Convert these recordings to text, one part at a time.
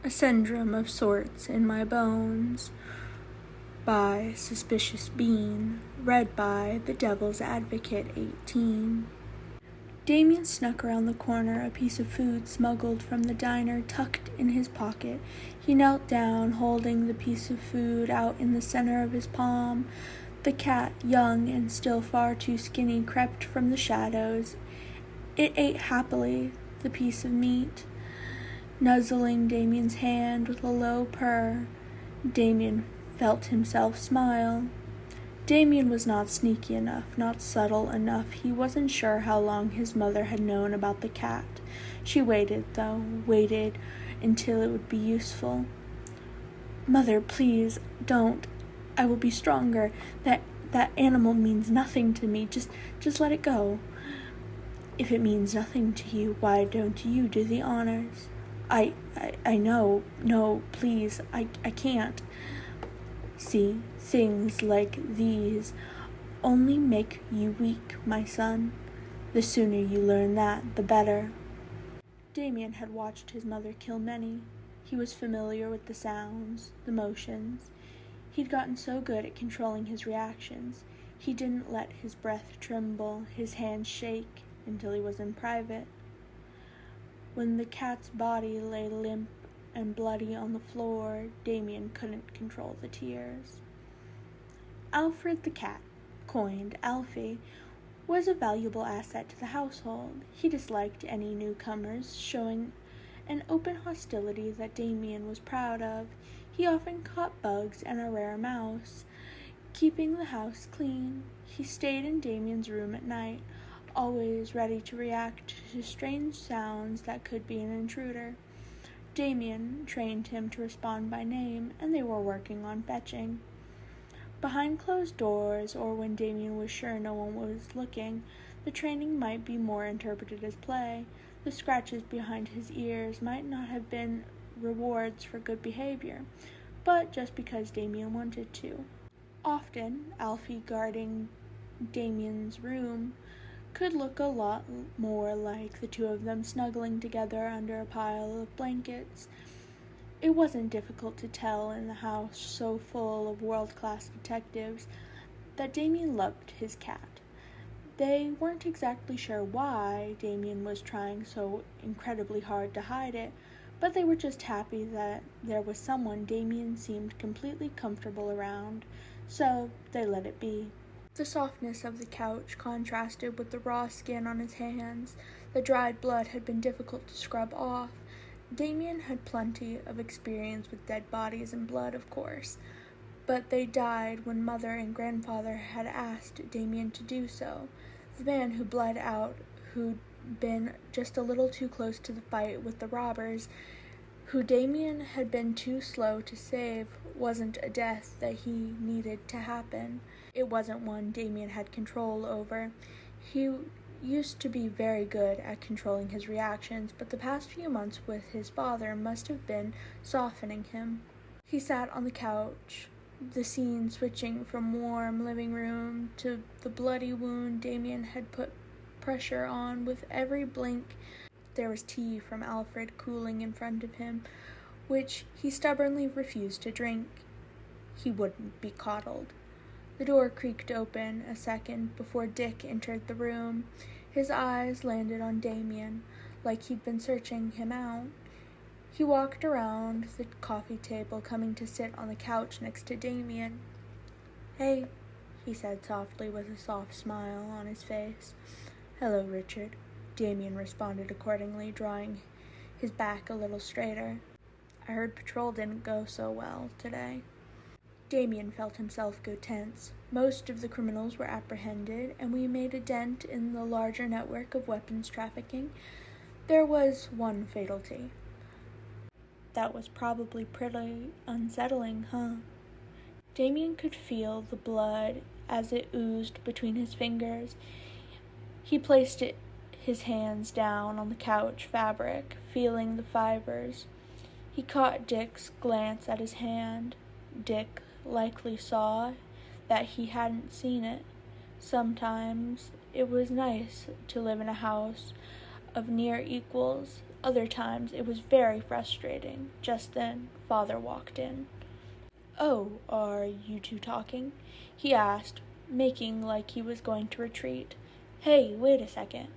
A syndrome of sorts in my bones. By Suspicious Bean. Read by The Devil's Advocate 18. Damien snuck around the corner, a piece of food smuggled from the diner tucked in his pocket. He knelt down, holding the piece of food out in the center of his palm. The cat, young and still far too skinny, crept from the shadows. It ate happily the piece of meat, nuzzling Damien's hand with a low purr. Damien felt himself smile. Damien was not sneaky enough, not subtle enough. He wasn't sure how long his mother had known about the cat. She waited, though, waited until it would be useful. "Mother, please, don't. I will be stronger. That animal means nothing to me. Just let it go." "If it means nothing to you, why don't you do the honors?" I know. No, please, I can't. See, things like these only make you weak, my son. The sooner you learn that, the better. Damien had watched his mother kill many. He was familiar with the sounds, the motions. He'd gotten so good at controlling his reactions. He didn't let his breath tremble, his hands shake, until he was in private. When the cat's body lay limp and bloody on the floor, Damien couldn't control the tears. Alfred the cat, coined Alfie, was a valuable asset to the household. He disliked any newcomers, showing an open hostility that Damien was proud of. He often caught bugs and a rare mouse, keeping the house clean. He stayed in Damien's room at night, always ready to react to strange sounds that could be an intruder. Damien trained him to respond by name, and they were working on fetching. Behind closed doors, or when Damien was sure no one was looking, the training might be more interpreted as play. The scratches behind his ears might not have been rewards for good behavior, but just because Damien wanted to. Often, Alfie guarding Damien's room could look a lot more like the two of them snuggling together under a pile of blankets. It wasn't difficult to tell in the house so full of world-class detectives that Damien loved his cat. They weren't exactly sure why Damien was trying so incredibly hard to hide it, but they were just happy that there was someone Damien seemed completely comfortable around, so they let it be. The softness of the couch contrasted with the raw skin on his hands. The dried blood had been difficult to scrub off. Damien had plenty of experience with dead bodies and blood, of course, but they died when Mother and Grandfather had asked Damien to do so. The man who bled out, who'd been just a little too close to the fight with the robbers, who Damien had been too slow to save, wasn't a death that he needed to happen. It wasn't one Damien had control over. He used to be very good at controlling his reactions, but the past few months with his father must have been softening him. He sat on the couch, the scene switching from warm living room to the bloody wound Damien had put pressure on with every blink. There was tea from Alfred cooling in front of him, which he stubbornly refused to drink. He wouldn't be coddled. The door creaked open a second before Dick entered the room. His eyes landed on Damien, like he'd been searching him out. He walked around the coffee table, coming to sit on the couch next to Damien. "Hey," he said softly with a soft smile on his face. "Hello, Richard." Damien responded accordingly, drawing his back a little straighter. "I heard patrol didn't go so well today." Damien felt himself go tense. Most of the criminals were apprehended, and we made a dent in the larger network of weapons trafficking. There was one fatality. That was probably pretty unsettling, huh? Damien could feel the blood as it oozed between his fingers. He placed his hands down on the couch fabric, feeling the fibers. He caught Dick's glance at his hand. Dick likely saw that he hadn't seen it. Sometimes it was nice to live in a house of near equals, Other times it was very frustrating. Just then, Father walked in. "Oh, are you two talking?" he asked, making like he was going to retreat. "Hey, wait a second,"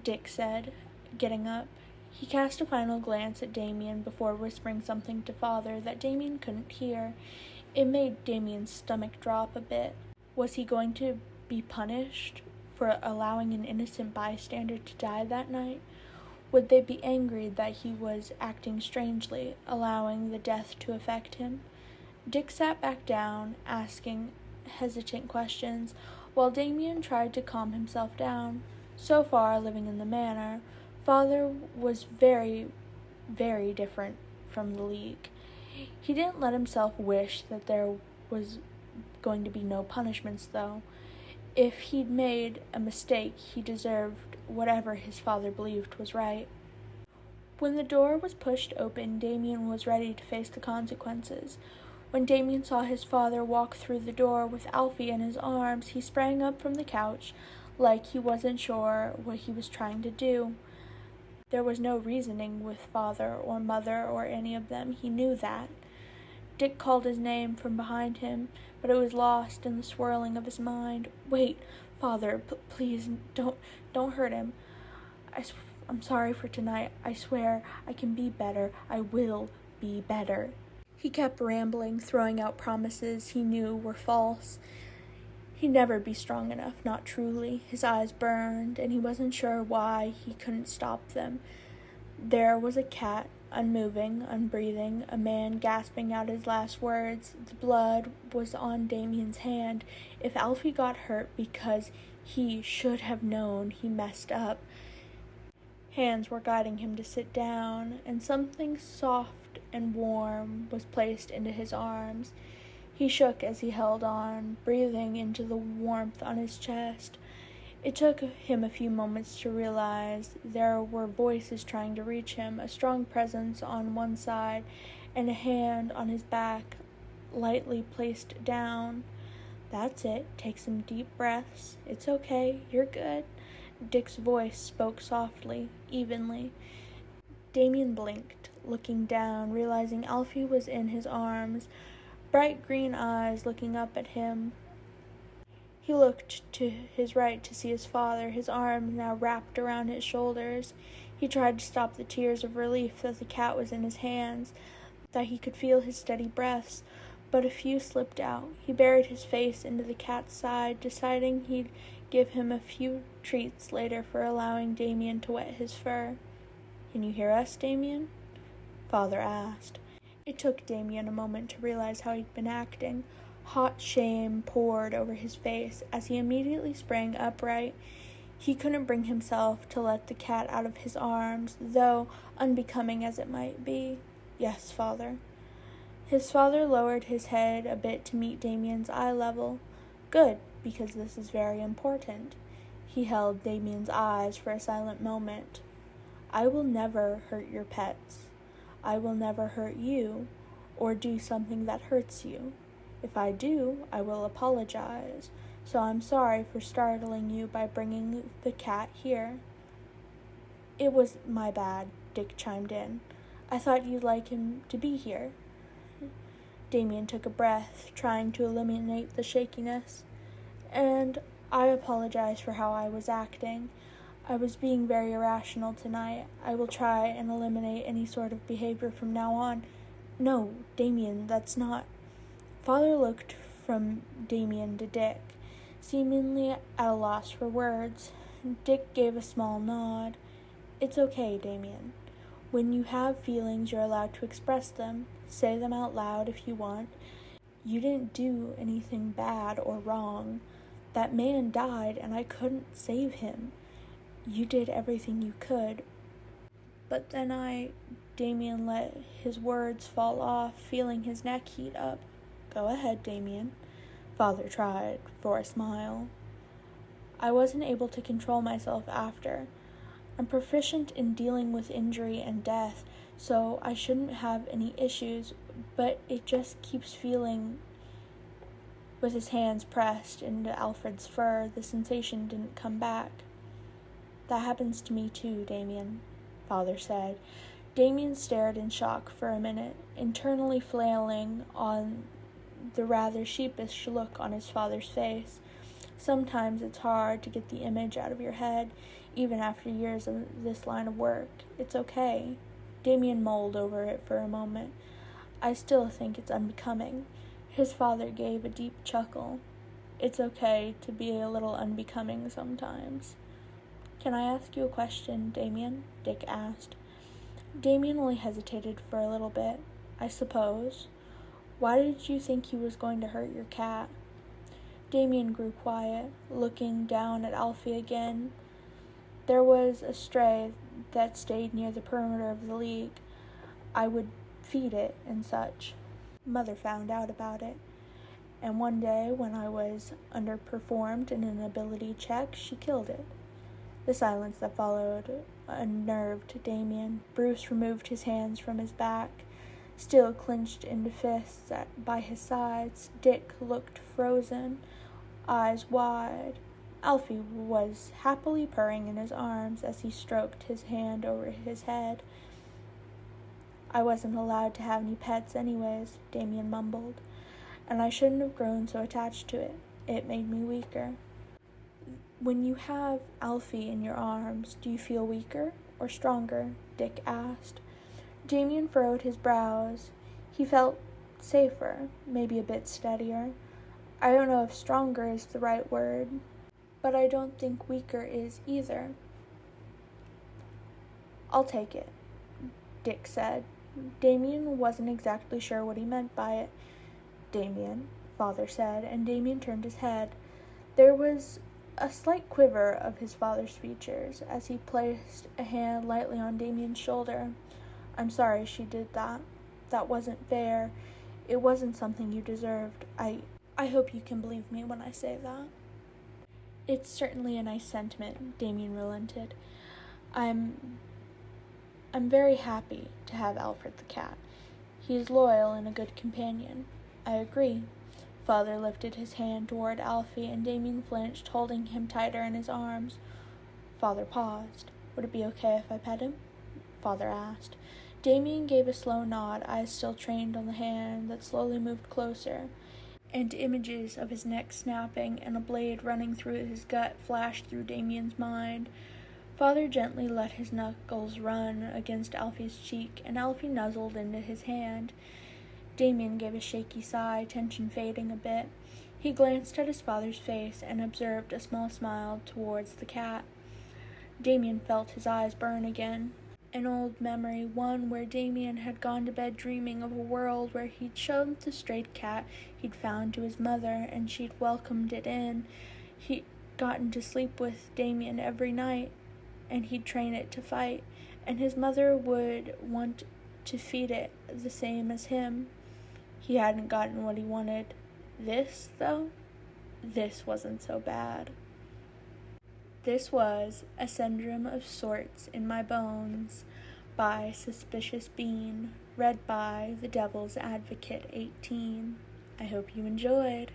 Dick said, getting up. He cast a final glance at Damien before whispering something to Father that Damien couldn't hear. It made Damien's stomach drop a bit. Was he going to be punished for allowing an innocent bystander to die that night? Would they be angry that he was acting strangely, allowing the death to affect him? Dick sat back down, asking hesitant questions, while Damien tried to calm himself down. So far, living in the manor, Father was very, very different from the League. He didn't let himself wish that there was going to be no punishments, though. If he'd made a mistake, he deserved whatever his father believed was right. When the door was pushed open, Damien was ready to face the consequences. When Damien saw his father walk through the door with Alfie in his arms, he sprang up from the couch like he wasn't sure what he was trying to do. There was no reasoning with father or mother or any of them. He knew that. Dick called his name from behind him, but it was lost in the swirling of his mind. "Wait, Father, please, don't hurt him. I'm sorry for tonight. I swear I can be better. I will be better." He kept rambling, throwing out promises he knew were false. He'd never be strong enough, not truly. His eyes burned, and he wasn't sure why he couldn't stop them. There was a cat, unmoving, unbreathing, a man gasping out his last words. The blood was on Damien's hand. If Alfie got hurt because he should have known, he messed up. Hands were guiding him to sit down, and something soft and warm was placed into his arms. He shook as he held on, breathing into the warmth on his chest. It took him a few moments to realize there were voices trying to reach him, a strong presence on one side, and a hand on his back, lightly placed down. "That's it. Take some deep breaths. It's okay. You're good." Dick's voice spoke softly, evenly. Damien blinked, looking down, realizing Alfie was in his arms, bright green eyes looking up at him. He looked to his right to see his father, his arms now wrapped around his shoulders. He tried to stop the tears of relief that the cat was in his hands, that he could feel his steady breaths, but a few slipped out. He buried his face into the cat's side, deciding he'd give him a few treats later for allowing Damien to wet his fur. "Can you hear us, Damien?" Father asked. It took Damien a moment to realize how he'd been acting. Hot shame poured over his face as he immediately sprang upright. He couldn't bring himself to let the cat out of his arms, though unbecoming as it might be. "Yes, Father." His father lowered his head a bit to meet Damien's eye level. "Good, because this is very important." He held Damien's eyes for a silent moment. "I will never hurt your pets. I will never hurt you or do something that hurts you. If I do, I will apologize. So I'm sorry for startling you by bringing the cat here." "It was my bad," Dick chimed in. "I thought you'd like him to be here." Damien took a breath, trying to eliminate the shakiness. "And I apologize for how I was acting. I was being very irrational tonight. I will try and eliminate any sort of behavior from now on." "No, Damien, that's not..." Father looked from Damien to Dick, seemingly at a loss for words. Dick gave a small nod. "It's okay, Damien. When you have feelings, you're allowed to express them. Say them out loud if you want. You didn't do anything bad or wrong. That man died and I couldn't save him. You did everything you could." "But then Damien let his words fall off, feeling his neck heat up. "Go ahead, Damien." Father tried for a smile. "I wasn't able to control myself after. I'm proficient in dealing with injury and death, so I shouldn't have any issues, but it just keeps feeling..." With his hands pressed into Alfred's fur, the sensation didn't come back. "That happens to me too, Damien," Father said. Damien stared in shock for a minute, internally flailing on the rather sheepish look on his father's face. Sometimes it's hard to get the image out of your head, even after years of this line of work. It's okay. Damien mulled over it for a moment. I still think it's unbecoming. His father gave a deep chuckle. It's okay to be a little unbecoming sometimes. Can I ask you a question, Damien? Dick asked. Damien only hesitated for a little bit. I suppose. Why did you think he was going to hurt your cat? Damien grew quiet, looking down at Alfie again. There was a stray that stayed near the perimeter of the league. I would feed it and such. Mother found out about it, and one day when I was underperformed in an ability check, she killed it. The silence that followed unnerved Damien. Bruce removed his hands from his back, still clenched into fists by his sides. Dick looked frozen, eyes wide. Alfie was happily purring in his arms as he stroked his hand over his head. I wasn't allowed to have any pets anyways, Damien mumbled, and I shouldn't have grown so attached to it. It made me weaker. When you have Alfie in your arms, do you feel weaker or stronger? Dick asked. Damien furrowed his brows. He felt safer, maybe a bit steadier. I don't know if stronger is the right word, but I don't think weaker is either. I'll take it, Dick said. Damien wasn't exactly sure what he meant by it. Damien, Father said, and Damien turned his head. There was a slight quiver of his father's features as he placed a hand lightly on Damien's shoulder. I'm sorry she did that. That wasn't fair. It wasn't something you deserved. I hope you can believe me when I say that. It's certainly a nice sentiment, Damien relented. I'm very happy to have Alfred the cat. He is loyal and a good companion. I agree. Father lifted his hand toward Alfie, and Damien flinched, holding him tighter in his arms. Father paused. Would it be okay if I pet him? Father asked. Damien gave a slow nod, eyes still trained on the hand that slowly moved closer, and images of his neck snapping and a blade running through his gut flashed through Damien's mind. Father gently let his knuckles run against Alfie's cheek, and Alfie nuzzled into his hand. Damien gave a shaky sigh, tension fading a bit. He glanced at his father's face and observed a small smile towards the cat. Damien felt his eyes burn again. An old memory, one where Damien had gone to bed dreaming of a world where he'd shown the strayed cat he'd found to his mother, and she'd welcomed it in. He'd gotten to sleep with Damien every night, and he'd train it to fight, and his mother would want to feed it the same as him. He hadn't gotten what he wanted. This, though, this wasn't so bad. This was A Syndrome of Sorts in My Bones by Suspicious Bean, read by The Devil's Advocate 18. I hope you enjoyed.